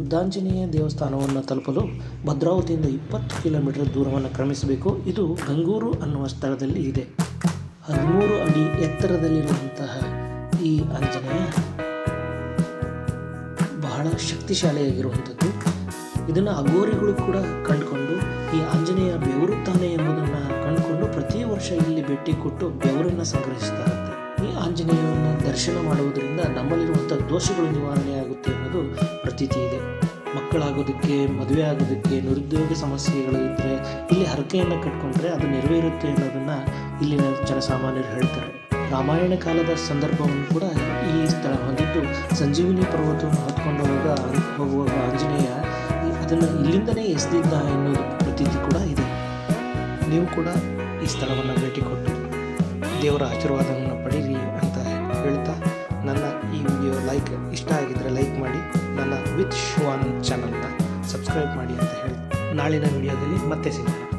ಉದ್ದಾಂಜನೇಯ ದೇವಸ್ಥಾನವನ್ನು ತಲುಪಲು ಭದ್ರಾವತಿಯಿಂದ 20 ಕಿಲೋಮೀಟರ್ ದೂರವನ್ನು ಕ್ರಮಿಸಬೇಕು. ಇದು ಗಂಗೂರು ಅನ್ನುವ ಸ್ಥಳದಲ್ಲಿ ಇದೆ. 13 ಅಡಿ ಎತ್ತರದಲ್ಲಿರುವಂತಹ ಈ ಆಂಜನೇಯ ಬಹಳ ಶಕ್ತಿಶಾಲಿಯಾಗಿರುವಂಥದ್ದು. ಇದನ್ನು ಅಘೋರಿಗಳು ಕೂಡ ಕಂಡುಕೊಂಡು ಈ ಆಂಜನೇಯ ಬೆವರುತ್ತಾನೆ ಎಂಬುದನ್ನು ಕಂಡುಕೊಂಡು ಪ್ರತಿ ವರ್ಷ ಇಲ್ಲಿ ಭೇಟಿ ಕೊಟ್ಟು ಬೆವರನ್ನು ಸಂಗ್ರಹಿಸ್ತಾರಂತೆ. ಈ ಆಂಜನೇಯವನ್ನು ದರ್ಶನ ಮಾಡುವುದರಿಂದ ನಮ್ಮಲ್ಲಿರುವಂಥ ದೋಷಗಳು ನಿವಾರಣೆ ಆಗುತ್ತೆ ಅನ್ನೋದು ಪ್ರತೀತಿ ಇದೆ. ಮಕ್ಕಳಾಗೋದಕ್ಕೆ, ಮದುವೆ ಆಗೋದಕ್ಕೆ, ನಿರುದ್ಯೋಗ ಸಮಸ್ಯೆಗಳು ಇದ್ದರೆ ಇಲ್ಲಿ ಹರಕೆಯನ್ನು ಕಟ್ಕೊಂಡ್ರೆ ಅದು ನೆರವೇರುತ್ತೆ ಅನ್ನೋದನ್ನು ಇಲ್ಲಿನ ಜನಸಾಮಾನ್ಯರು ಹೇಳ್ತಾರೆ. ರಾಮಾಯಣ ಕಾಲದ ಸಂದರ್ಭವನ್ನು ಕೂಡ ಈ ಸ್ಥಳ ಹೊಂದಿದ್ದು, ಸಂಜೀವಿನಿ ಪರ್ವತವನ್ನು ಹೊತ್ಕೊಂಡು ಹೋಗುವಾಗ ಆಂಜನೇಯ ಅದನ್ನು ಇಲ್ಲಿಂದನೇ ಎಸೆದಿದ್ದ ಎನ್ನುವುದು ಪ್ರತೀತಿ ಕೂಡ ಇದೆ. ನೀವು ಕೂಡ ಈ ಸ್ಥಳವನ್ನು ಭೇಟಿ ಕೊಟ್ಟು ದೇವರ ಆಶೀರ್ವಾದವನ್ನು ಪಡೀರಿ ಅಂತ ಹೇಳ್ತಾ, ನನ್ನ ಈ ವಿಡಿಯೋ ಇಷ್ಟ ಆಗಿದ್ದರೆ ಲೈಕ್ ಮಾಡಿ, ನನ್ನ ವಿತ್ ಶಿವಾನಂದ್ ಚಾನಲ್ನ ಸಬ್ಸ್ಕ್ರೈಬ್ ಮಾಡಿ ಅಂತ ಹೇಳಿ ನಾಳಿನ ವಿಡಿಯೋದಲ್ಲಿ ಮತ್ತೆ ಸಿಗೋಣ.